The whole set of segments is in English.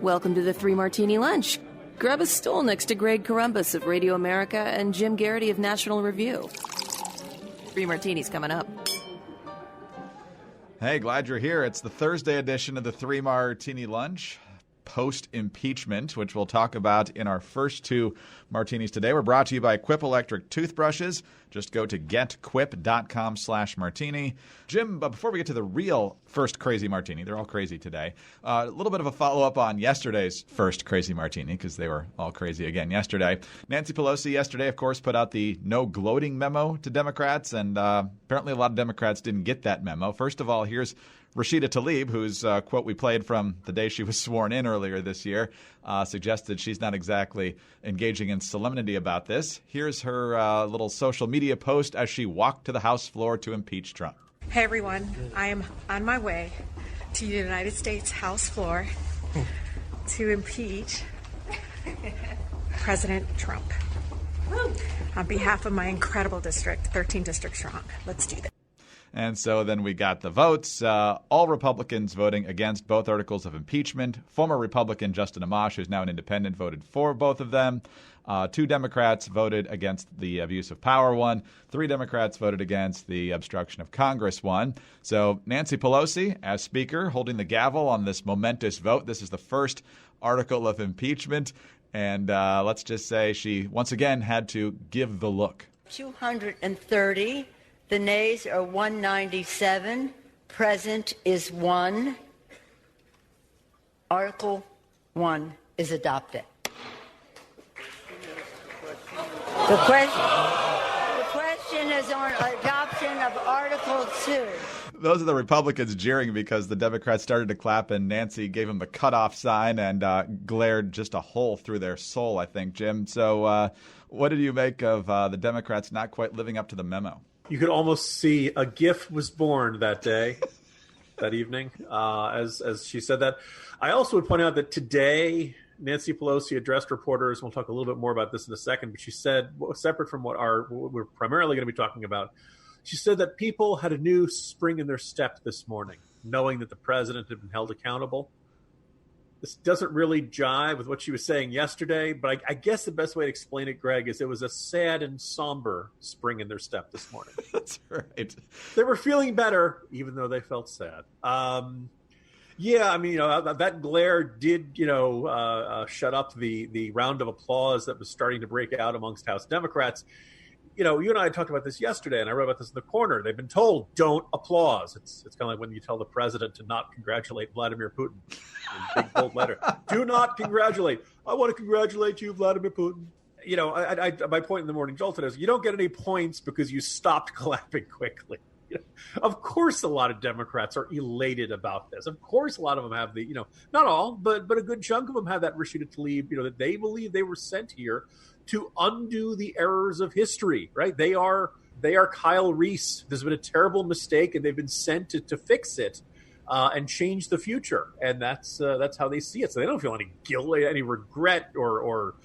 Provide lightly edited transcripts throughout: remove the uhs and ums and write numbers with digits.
Welcome to the Three Martini Lunch. Grab a stool next to Greg Columbus of Radio America and Jim Garrity of National Review. Three Martinis coming up. Hey, glad you're here. It's the Thursday edition of the Three Martini Lunch, post-impeachment, which we'll talk about in our first two martinis today. We're brought to you by Quip Electric Toothbrushes. Just go to getquip.com/martini. Jim, before we get to the real first crazy martini, they're all crazy today, a little bit of a follow-up on yesterday's first crazy martini, because they were all crazy again yesterday. Nancy Pelosi yesterday, of course, put out the no gloating memo to Democrats, and apparently a lot of Democrats didn't get that memo. First of all, here's Rashida Tlaib, whose quote we played from the day she was sworn in earlier this year, suggested she's not exactly engaging in solemnity about this. Here's her little social media post as she walked to the House floor to impeach Trump. Hey everyone, I am on my way to the United States House floor to impeach President Trump. On behalf of my incredible district, 13 districts strong. Let's do this. And so then we got the votes. All Republicans voting against both articles of impeachment. Former Republican Justin Amash, who's now an independent, voted for both of them. 2 Democrats voted against the abuse of power one. 3 Democrats voted against the obstruction of Congress one. So Nancy Pelosi, as Speaker, holding the gavel on this momentous vote. This is the first article of impeachment. And let's just say she once again had to give the look. 230. The nays are 197. Present is 1. Article 1 is adopted. The question is on adoption of Article 2. Those are the Republicans jeering because the Democrats started to clap and Nancy gave them the cutoff sign and glared just a hole through their soul, I think, Jim. So what did you make of the Democrats not quite living up to the memo? You could almost see a GIF was born that day, that evening, as she said that. I also would point out that today Nancy Pelosi addressed reporters. We'll talk a little bit more about this in a second, but she said, separate from what we're primarily going to be talking about, she said that people had a new spring in their step this morning, knowing that the president had been held accountable. This doesn't really jive with what she was saying yesterday, but I guess the best way to explain it, Greg, is it was a sad and somber spring in their step this morning. That's right. They were feeling better, even though they felt sad. Yeah, I mean, that glare did, shut up the round of applause that was starting to break out amongst House Democrats. You and I talked about this yesterday, and I wrote about this in the corner. They've been told, don't applause. It's kind of like when you tell the president to not congratulate Vladimir Putin in big, bold letter. Do not congratulate. I want to congratulate you, Vladimir Putin. My point in the morning jolt today is you don't get any points because you stopped clapping quickly. Of course, a lot of Democrats are elated about this. Of course, a lot of them have not all, but a good chunk of them have that Rashida Tlaib, that they believe they were sent here to undo the errors of history, right? They are Kyle Reese. There's been a terrible mistake, and they've been sent to fix it and change the future. And that's how they see it. So they don't feel any guilt, any regret, or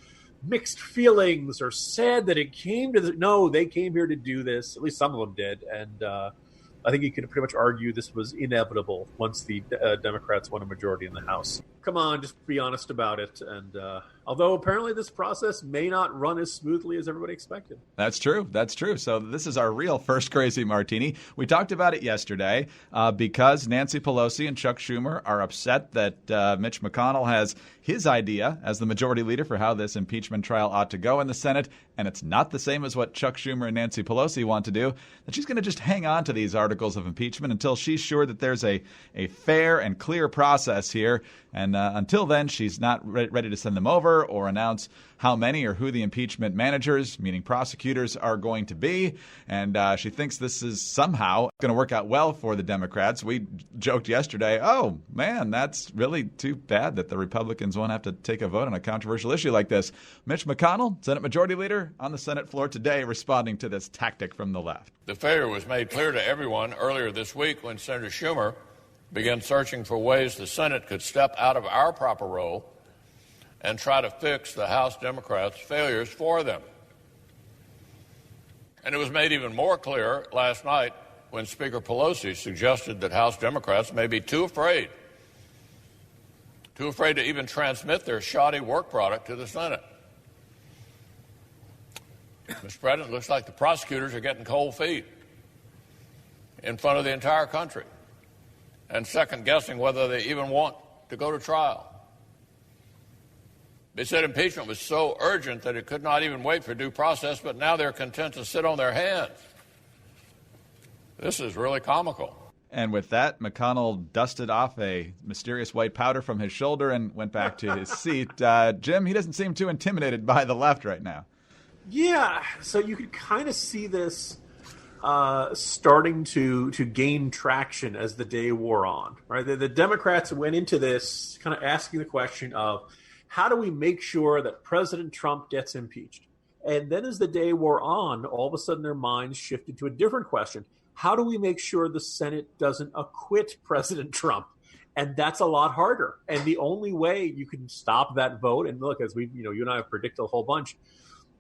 mixed feelings, or sad that it came to no, they came here to do this. At least some of them did. And I think you could pretty much argue this was inevitable once the Democrats won a majority in the House. Come on, just be honest about it. And although apparently this process may not run as smoothly as everybody expected. That's true. So this is our real first crazy martini. We talked about it yesterday because Nancy Pelosi and Chuck Schumer are upset that Mitch McConnell has his idea as the majority leader for how this impeachment trial ought to go in the Senate, and it's not the same as what Chuck Schumer and Nancy Pelosi want to do, that she's going to just hang on to these articles of impeachment until she's sure that there's a fair and clear process here. And until then, she's not ready to send them over or announce how many or who the impeachment managers, meaning prosecutors, are going to be. And she thinks this is somehow going to work out well for the Democrats. We joked yesterday, oh, man, that's really too bad that the Republicans won't have to take a vote on a controversial issue like this. Mitch McConnell, Senate Majority Leader, on the Senate floor today responding to this tactic from the left. The failure was made clear to everyone earlier this week when Senator Schumer began searching for ways the Senate could step out of our proper role and try to fix the House Democrats' failures for them. And it was made even more clear last night when Speaker Pelosi suggested that House Democrats may be too afraid too afraid to even transmit their shoddy work product to the Senate. Mr. President, it looks like the prosecutors are getting cold feet in front of the entire country and second-guessing whether they even want to go to trial. They said impeachment was so urgent that it could not even wait for due process, but now they're content to sit on their hands. This is really comical. And with that, McConnell dusted off a mysterious white powder from his shoulder and went back to his seat. Jim, he doesn't seem too intimidated by the left right now. Yeah, so you could kind of see this starting to gain traction as the day wore on, right? The Democrats went into this kind of asking the question of, how do we make sure that President Trump gets impeached? And then as the day wore on, all of a sudden their minds shifted to a different question. How do we make sure the Senate doesn't acquit President Trump? And that's a lot harder. And the only way you can stop that vote, and look, as you and I have predicted a whole bunch,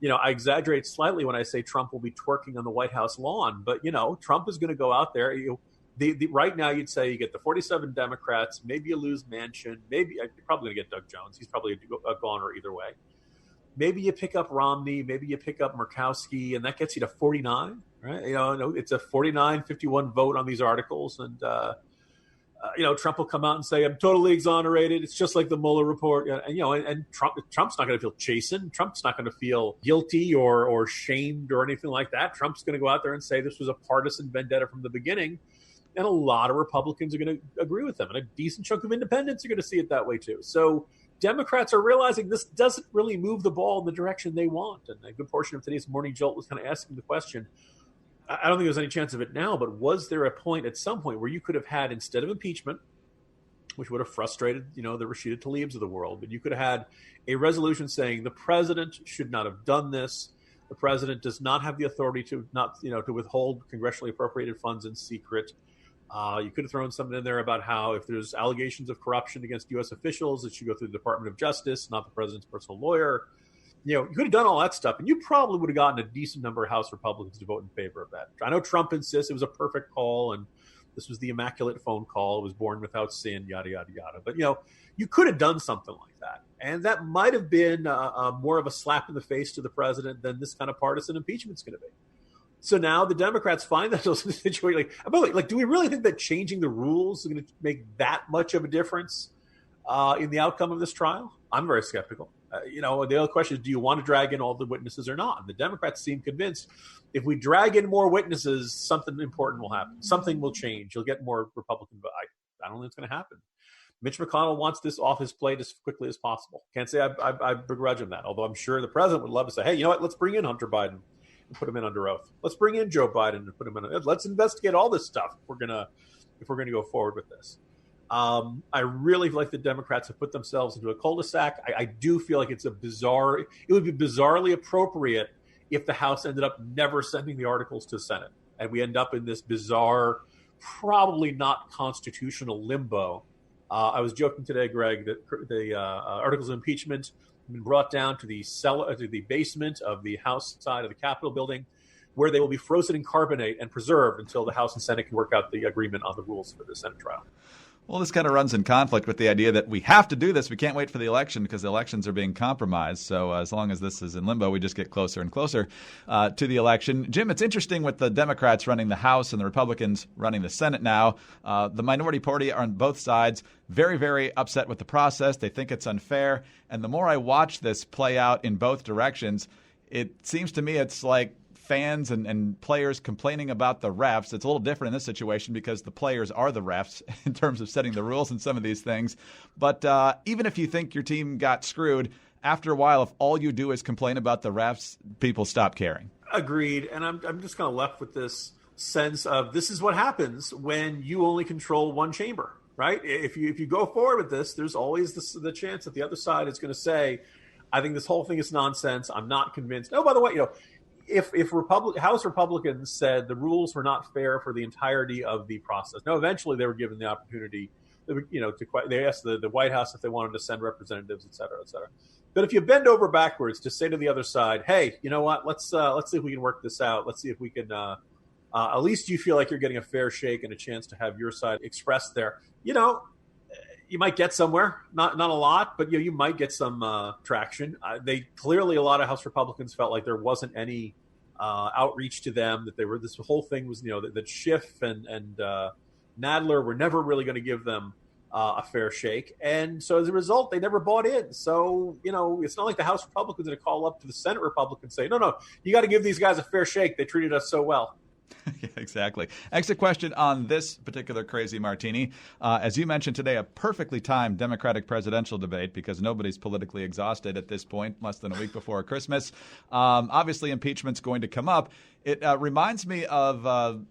I exaggerate slightly when I say Trump will be twerking on the White House lawn, but Trump is going to go out there. Right now, you'd say you get the 47 Democrats, maybe you lose Manchin, maybe you're probably going to get Doug Jones. He's probably a goner either way. Maybe you pick up Romney, maybe you pick up Murkowski, and that gets you to 49, right? It's a 49-51 vote on these articles, and Trump will come out and say, "I'm totally exonerated. It's just like the Mueller report," and Trump's not going to feel chastened. Trump's not going to feel guilty or shamed or anything like that. Trump's going to go out there and say this was a partisan vendetta from the beginning. And a lot of Republicans are going to agree with them. And a decent chunk of independents are going to see it that way, too. So Democrats are realizing this doesn't really move the ball in the direction they want. And a good portion of today's Morning Jolt was kind of asking the question, I don't think there's any chance of it now, but was there a point at some point where you could have had, instead of impeachment, which would have frustrated, the Rashida Tlaibs of the world, but you could have had a resolution saying the president should not have done this. The president does not have the authority to withhold congressionally appropriated funds in secret. You could have thrown something in there about how if there's allegations of corruption against U.S. officials, it should go through the Department of Justice, not the president's personal lawyer. You could have done all that stuff, and you probably would have gotten a decent number of House Republicans to vote in favor of that. I know Trump insists it was a perfect call, and this was the immaculate phone call. It was born without sin, yada, yada, yada. But, you could have done something like that. And that might have been more of a slap in the face to the president than this kind of partisan impeachment is going to be. So now the Democrats find themselves in a situation do we really think that changing the rules is going to make that much of a difference in the outcome of this trial? I'm very skeptical. The other question is, do you want to drag in all the witnesses or not? And the Democrats seem convinced if we drag in more witnesses, something important will happen. Something will change. You'll get more Republican vote. I don't think it's going to happen. Mitch McConnell wants this off his plate as quickly as possible. Can't say I begrudge him that, although I'm sure the president would love to say, hey, let's bring in Hunter Biden and put him in under oath. Let's bring in Joe Biden and put him in. Let's investigate all this stuff if we're gonna go forward with this. I really feel like the Democrats have put themselves into a cul-de-sac. I do feel like it would be bizarrely appropriate if the House ended up never sending the articles to the Senate, and we end up in this bizarre, probably not constitutional limbo. I was joking today, Greg, that the articles of impeachment been brought down to the basement of the House side of the Capitol building, where they will be frozen in carbonate and preserved until the House and Senate can work out the agreement on the rules for the Senate trial. Well, this kind of runs in conflict with the idea that we have to do this. We can't wait for the election because the elections are being compromised. So as long as this is in limbo, we just get closer and closer to the election. Jim, it's interesting with the Democrats running the House and the Republicans running the Senate now. The minority party are on both sides very, very upset with the process. They think it's unfair. And the more I watch this play out in both directions, it seems to me it's like fans and players complaining about the refs. It's a little different in this situation because the players are the refs in terms of setting the rules in some of these things. But even if you think your team got screwed, after a while, if all you do is complain about the refs, people stop caring. Agreed. And I'm just kind of left with this sense of this is what happens when you only control one chamber, right? If you go forward with this, there's always the chance that the other side is going to say, I think this whole thing is nonsense. I'm not convinced. Oh, by the way, if House Republicans said the rules were not fair for the entirety of the process, now eventually they were given the opportunity, they asked the White House if they wanted to send representatives, et cetera, et cetera. But if you bend over backwards to say to the other side, hey, you know what? Let's see if we can work this out. Let's see if we can. At least you feel like you're getting a fair shake and a chance to have your side expressed there. you might get somewhere, not a lot, but you might get some traction. Clearly, a lot of House Republicans felt like there wasn't any outreach to them, that this whole thing was, that Schiff and Nadler were never really going to give them a fair shake. And so as a result, they never bought in. So, it's not like the House Republicans are going to call up to the Senate Republicans and say, no, you got to give these guys a fair shake. They treated us so well. Yeah, exactly. Exit question on this particular crazy martini. As you mentioned today, a perfectly timed Democratic presidential debate, because nobody's politically exhausted at this point, less than a week before Christmas. Obviously, impeachment's going to come up. It reminds me of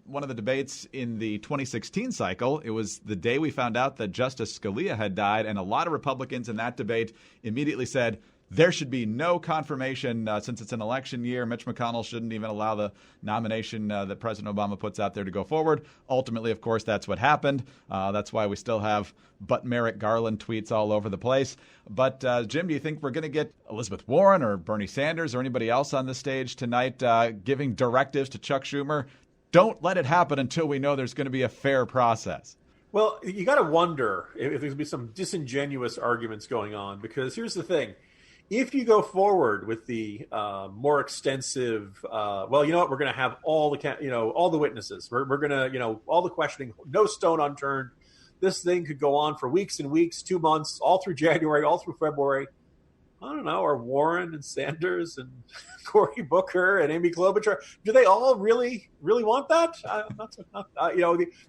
one of the debates in the 2016 cycle. It was the day we found out that Justice Scalia had died, and a lot of Republicans in that debate immediately said, there should be no confirmation since it's an election year. Mitch McConnell shouldn't even allow the nomination that President Obama puts out there to go forward. Ultimately, of course, that's what happened. That's why we still have but Merrick Garland tweets all over the place. But, Jim, do you think we're going to get Elizabeth Warren or Bernie Sanders or anybody else on the stage tonight giving directives to Chuck Schumer? Don't let it happen until we know there's going to be a fair process. Well, you got to wonder if there's going to be some disingenuous arguments going on, because here's the thing. If you go forward with the more extensive, we're going to have all the witnesses. We're going to, all the questioning, no stone unturned. This thing could go on for weeks and weeks, 2 months, all through January, all through February. I don't know. Are Warren and Sanders and Cory Booker and Amy Klobuchar, do they all really want that?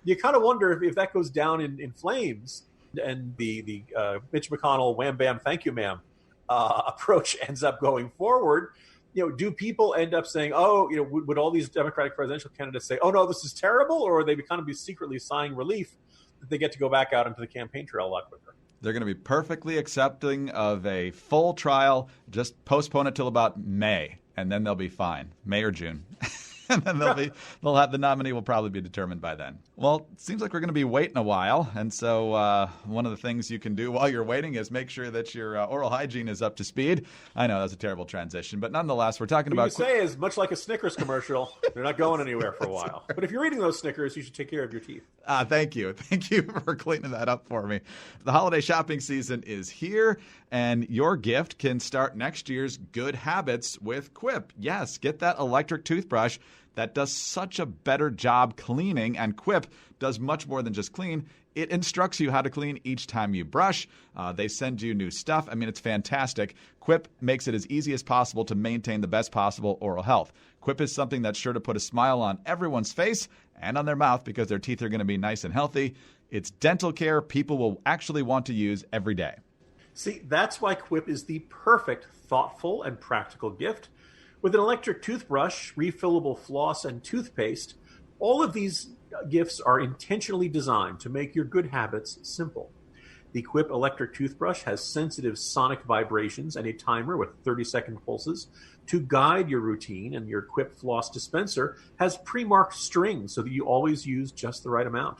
You kind of wonder if that goes down in flames, and the Mitch McConnell wham bam thank you ma'am approach ends up going forward. Do people end up saying, would all these Democratic presidential candidates say, oh no, this is terrible, or are they kind of be secretly sighing relief that they get to go back out into the campaign trail a lot quicker? They're going to be perfectly accepting of a full trial. Just postpone it till about May, and then they'll be fine. May or June. And then the nominee will probably be determined by then. Well, it seems like we're going to be waiting a while. And so one of the things you can do while you're waiting is make sure that your oral hygiene is up to speed. I know that's a terrible transition, but nonetheless, we're talking about... What you say is much like a Snickers commercial. They're not going anywhere for a while. But if you're eating those Snickers, you should take care of your teeth. Thank you. Thank you for cleaning that up for me. The holiday shopping season is here, and your gift can start next year's good habits with Quip. Yes, get that electric toothbrush that does such a better job cleaning, and Quip does much more than just clean. It instructs you how to clean each time you brush. They send you new stuff. I mean, it's fantastic. Quip makes it as easy as possible to maintain the best possible oral health. Quip is something that's sure to put a smile on everyone's face and on their mouth, because their teeth are going to be nice and healthy. It's dental care people will actually want to use every day. See, that's why Quip is the perfect, thoughtful, and practical gift. With an electric toothbrush, refillable floss, and toothpaste, all of these gifts are intentionally designed to make your good habits simple. The Quip electric toothbrush has sensitive sonic vibrations and a timer with 30-second pulses to guide your routine, and your Quip floss dispenser has pre-marked strings so that you always use just the right amount.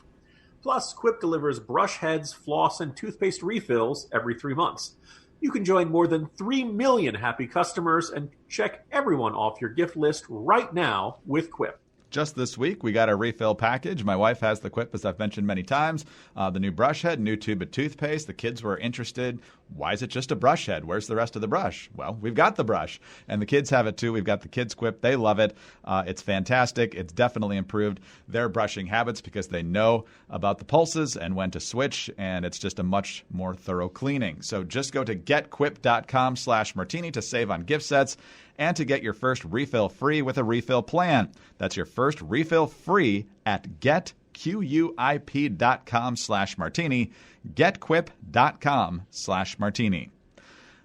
Plus, Quip delivers brush heads, floss, and toothpaste refills every 3 months. You can join more than 3 million happy customers and check everyone off your gift list right now with Quip. Just this week, we got a refill package. My wife has the Quip, as I've mentioned many times. The new brush head, new tube of toothpaste. The kids were interested. Why is it just a brush head? Where's the rest of the brush? Well, we've got the brush, and the kids have it too. We've got the kids' Quip. They love it. It's fantastic. It's definitely improved their brushing habits because they know about the pulses and when to switch, and it's just a much more thorough cleaning. So just go to getquip.com/martini to save on gift sets and to get your first refill free with a refill plan. That's your first refill free at getquip.com/martini, getquip.com/martini.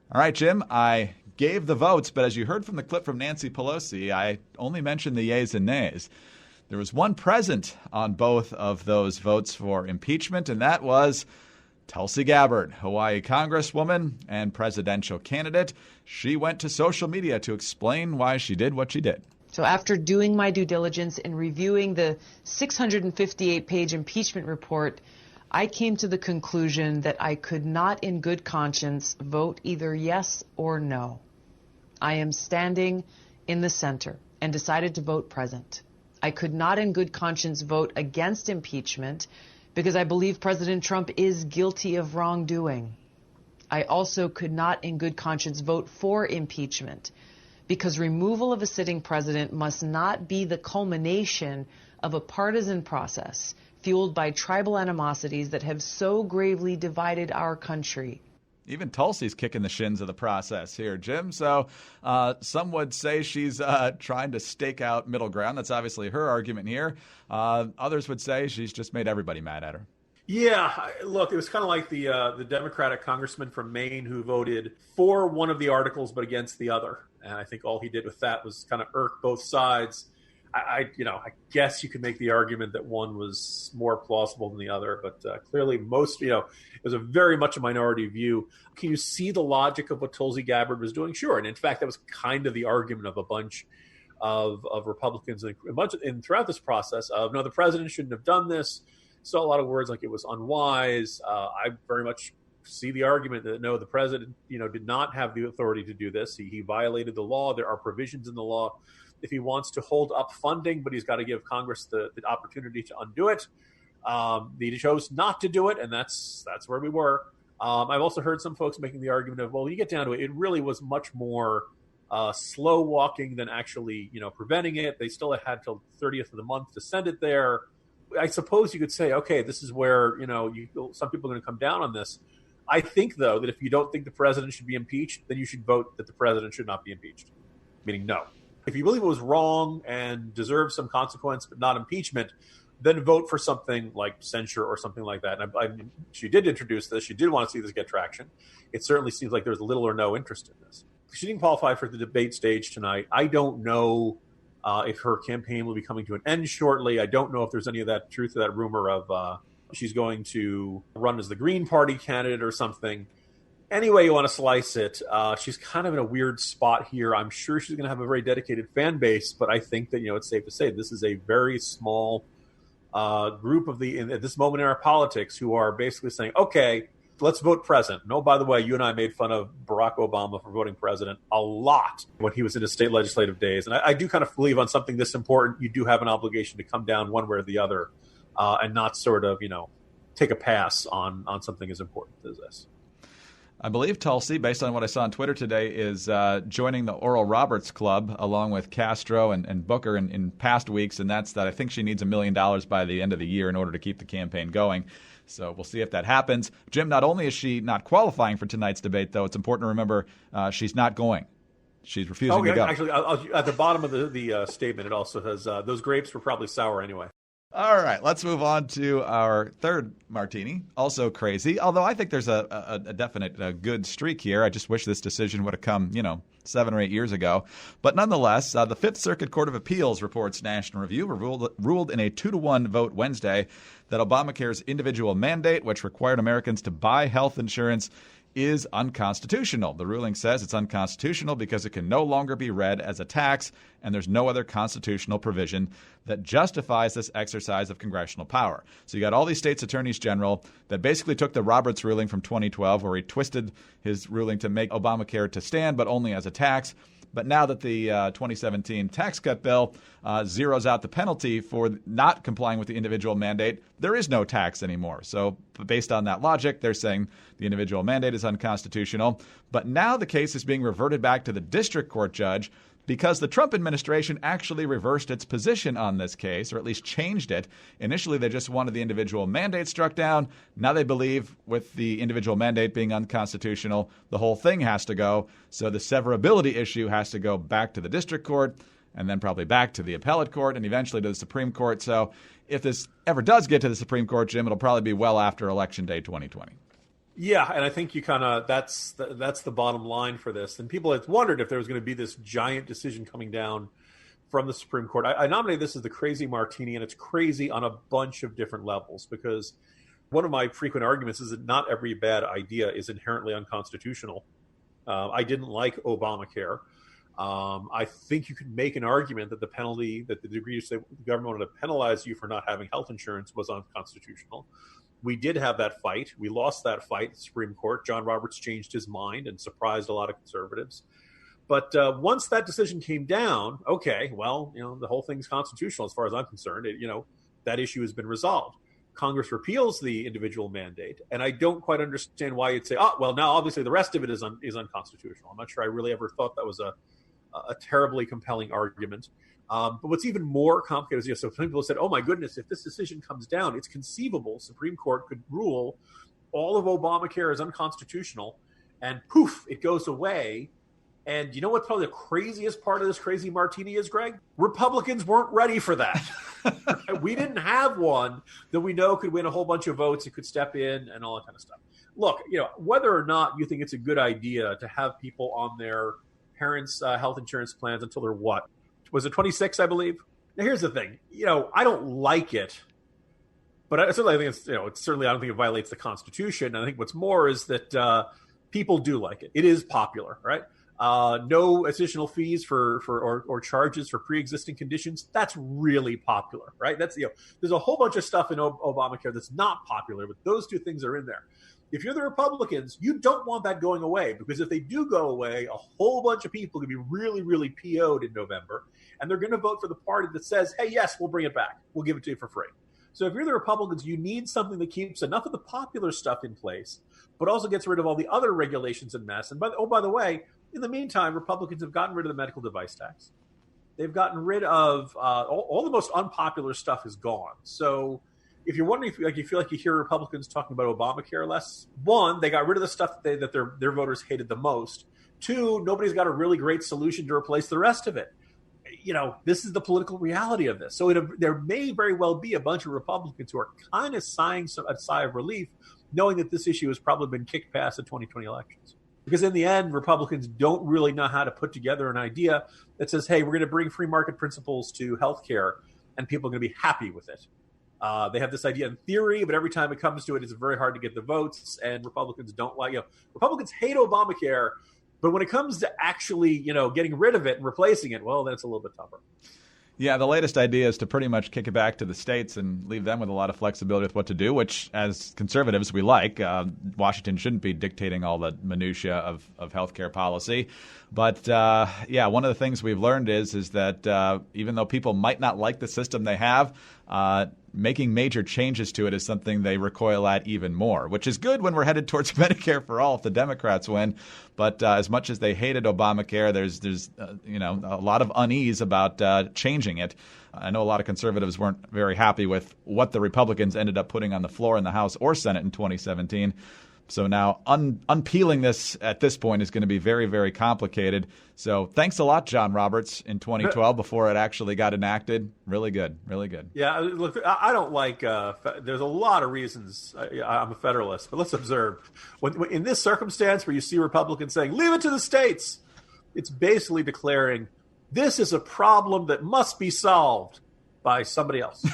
All right, Jim, I gave the votes, but as you heard from the clip from Nancy Pelosi, I only mentioned the yeas and nays. There was one present on both of those votes for impeachment, and that was Tulsi Gabbard, Hawaii Congresswoman and presidential candidate. She went to social media to explain why she did what she did. So after doing my due diligence and reviewing the 658-page impeachment report, I came to the conclusion that I could not in good conscience vote either yes or no. I am standing in the center and decided to vote present. I could not in good conscience vote against impeachment because I believe President Trump is guilty of wrongdoing. I also could not in good conscience vote for impeachment, because removal of a sitting president must not be the culmination of a partisan process fueled by tribal animosities that have so gravely divided our country. Even Tulsi's kicking the shins of the process here, Jim. So some would say she's trying to stake out middle ground. That's obviously her argument here. Others would say she's just made everybody mad at her. Yeah, look, it was kind of like the Democratic congressman from Maine who voted for one of the articles but against the other. And I think all he did with that was kind of irk both sides. I guess you could make the argument that one was more plausible than the other, but clearly most, it was a very much a minority view. Can you see the logic of what Tulsi Gabbard was doing? Sure. And in fact, that was kind of the argument of a bunch of Republicans and throughout this process of, no, the president shouldn't have done this. Saw a lot of words like it was unwise. I very much see the argument that, no, the president, did not have the authority to do this. He violated the law. There are provisions in the law if he wants to hold up funding, but he's got to give Congress the opportunity to undo it. He chose not to do it, and that's where we were. I've also heard some folks making the argument of, well, when you get down to it, it really was much more slow walking than actually, preventing it. They still had till 30th of the month to send it there. I suppose you could say, okay, this is where, some people are going to come down on this. I think, though, that if you don't think the president should be impeached, then you should vote that the president should not be impeached, meaning no. If you believe it was wrong and deserves some consequence but not impeachment, then vote for something like censure or something like that. And she did introduce this. She did want to see this get traction. It certainly seems like there's little or no interest in this. She didn't qualify for the debate stage tonight. I don't know if her campaign will be coming to an end shortly. I don't know if there's any of that truth to that rumor of she's going to run as the Green Party candidate or something. Any way you want to slice it, she's kind of in a weird spot here. I'm sure she's going to have a very dedicated fan base, but I think that, it's safe to say this is a very small group at this moment in our politics who are basically saying, okay, let's vote president. No, by the way, you and I made fun of Barack Obama for voting president a lot when he was in his state legislative days. And I do kind of believe on something this important, you do have an obligation to come down one way or the other and not sort of, take a pass on something as important as this. I believe Tulsi, based on what I saw on Twitter today, is joining the Oral Roberts Club along with Castro and Booker in past weeks, and that's that I think she needs $1 million by the end of the year in order to keep the campaign going. So we'll see if that happens. Jim, not only is she not qualifying for tonight's debate, though, it's important to remember she's not going. She's refusing to go. Actually, at the bottom of the statement, it also says those grapes were probably sour anyway. All right, let's move on to our third martini, also crazy, although I think there's a definite good streak here. I just wish this decision would have come, 7 or 8 years ago. But nonetheless, the Fifth Circuit Court of Appeals, reports National Review, ruled in a 2-1 vote Wednesday that Obamacare's individual mandate, which required Americans to buy health insurance, is unconstitutional. The ruling says it's unconstitutional because it can no longer be read as a tax, and there's no other constitutional provision that justifies this exercise of congressional power. So you got all these states' attorneys general that basically took the Roberts ruling from 2012, where he twisted his ruling to make Obamacare to stand, but only as a tax. But now that the 2017 tax cut bill zeroes out the penalty for not complying with the individual mandate, there is no tax anymore. So based on that logic, they're saying the individual mandate is unconstitutional. But now the case is being reverted back to the district court judge because the Trump administration actually reversed its position on this case, or at least changed it. Initially, they just wanted the individual mandate struck down. Now they believe with the individual mandate being unconstitutional, the whole thing has to go. So the severability issue has to go back to the district court and then probably back to the appellate court and eventually to the Supreme Court. So if this ever does get to the Supreme Court, Jim, it'll probably be well after Election Day 2020. Yeah, and I think you kind of that's the bottom line for this. And people had wondered if there was going to be this giant decision coming down from the Supreme Court. I nominate this as the crazy martini, and it's crazy on a bunch of different levels because one of my frequent arguments is that not every bad idea is inherently unconstitutional. I didn't like Obamacare. I think you could make an argument that the degree to say the government wanted to penalize you for not having health insurance was unconstitutional. We did have that fight. We lost that fight at the Supreme Court. John Roberts changed his mind and surprised a lot of conservatives. But once that decision came down, okay, well, the whole thing's constitutional as far as I'm concerned. That issue has been resolved. Congress repeals the individual mandate. And I don't quite understand why you'd say, oh, well, now obviously the rest of it is unconstitutional. I'm not sure I really ever thought that was a terribly compelling argument. But what's even more complicated is, so some people said, oh my goodness, if this decision comes down, it's conceivable Supreme Court could rule all of Obamacare is unconstitutional, and poof, it goes away. And you know what probably the craziest part of this crazy martini is, Greg? Republicans weren't ready for that. We didn't have one that we know could win a whole bunch of votes, it could step in and all that kind of stuff. Look, whether or not you think it's a good idea to have people on their parents' health insurance plans until they're what? Was it 26, I believe? Now, here's the thing. I don't like it. But I certainly think I don't think it violates the Constitution. I think what's more is that people do like it. It is popular, right? No additional fees or charges for pre-existing conditions. That's really popular, right? That's there's a whole bunch of stuff in Obamacare that's not popular, but those two things are in there. If you're the Republicans, you don't want that going away, because if they do go away, a whole bunch of people are going to be really, really PO'd in November, and they're going to vote for the party that says, hey, yes, we'll bring it back. We'll give it to you for free. So if you're the Republicans, you need something that keeps enough of the popular stuff in place, but also gets rid of all the other regulations and mess. And by the way, in the meantime, Republicans have gotten rid of the medical device tax. They've gotten rid of all the most unpopular stuff is gone. So if you're wondering if you feel like you hear Republicans talking about Obamacare less, one, they got rid of the stuff that their voters hated the most. Two, nobody's got a really great solution to replace the rest of it. This is the political reality of this. So there may very well be a bunch of Republicans who are kind of sighing a sigh of relief, knowing that this issue has probably been kicked past the 2020 elections. Because in the end, Republicans don't really know how to put together an idea that says, hey, we're going to bring free market principles to healthcare, and people are going to be happy with it. They have this idea in theory, but every time it comes to it, it's very hard to get the votes, and Republicans don't like Republicans hate Obamacare. But when it comes to actually, getting rid of it and replacing it, well, then it's a little bit tougher. Yeah, the latest idea is to pretty much kick it back to the states and leave them with a lot of flexibility with what to do, which, as conservatives, we like. Washington shouldn't be dictating all the minutia of healthcare policy. But, one of the things we've learned is that even though people might not like the system they have, making major changes to it is something they recoil at even more, which is good when we're headed towards Medicare for all if the Democrats win. But as much as they hated Obamacare, there's a lot of unease about changing it. I know a lot of conservatives weren't very happy with what the Republicans ended up putting on the floor in the House or Senate in 2017. So now unpeeling this at this point is going to be very, very complicated. So thanks a lot, John Roberts, in 2012 before it actually got enacted. Really good. Really good. Yeah, look, I don't like there's a lot of reasons I'm a Federalist, but let's observe. When in this circumstance where you see Republicans saying, leave it to the states, it's basically declaring this is a problem that must be solved by somebody else.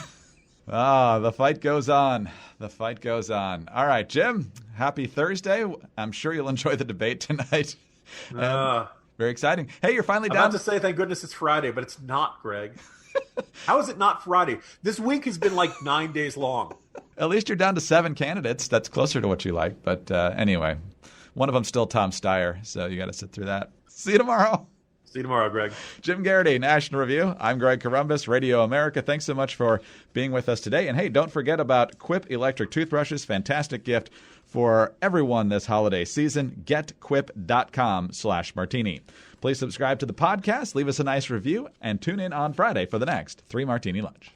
The fight goes on. The fight goes on. All right, Jim, happy Thursday. I'm sure you'll enjoy the debate tonight. Very exciting. Hey, you're finally down. I'm about to say thank goodness it's Friday, but it's not, Greg. How is it not Friday? This week has been like 9 days long. At least you're down to 7 candidates. That's closer to what you like. But anyway, one of them's still Tom Steyer, so you got to sit through that. See you tomorrow. See you tomorrow, Greg. Jim Garrity, National Review. I'm Greg Corombos, Radio America. Thanks so much for being with us today. And hey, don't forget about Quip electric toothbrushes. Fantastic gift for everyone this holiday season. GetQuip.com/martini. Please subscribe to the podcast, leave us a nice review, and tune in on Friday for the next 3 Martini Lunch.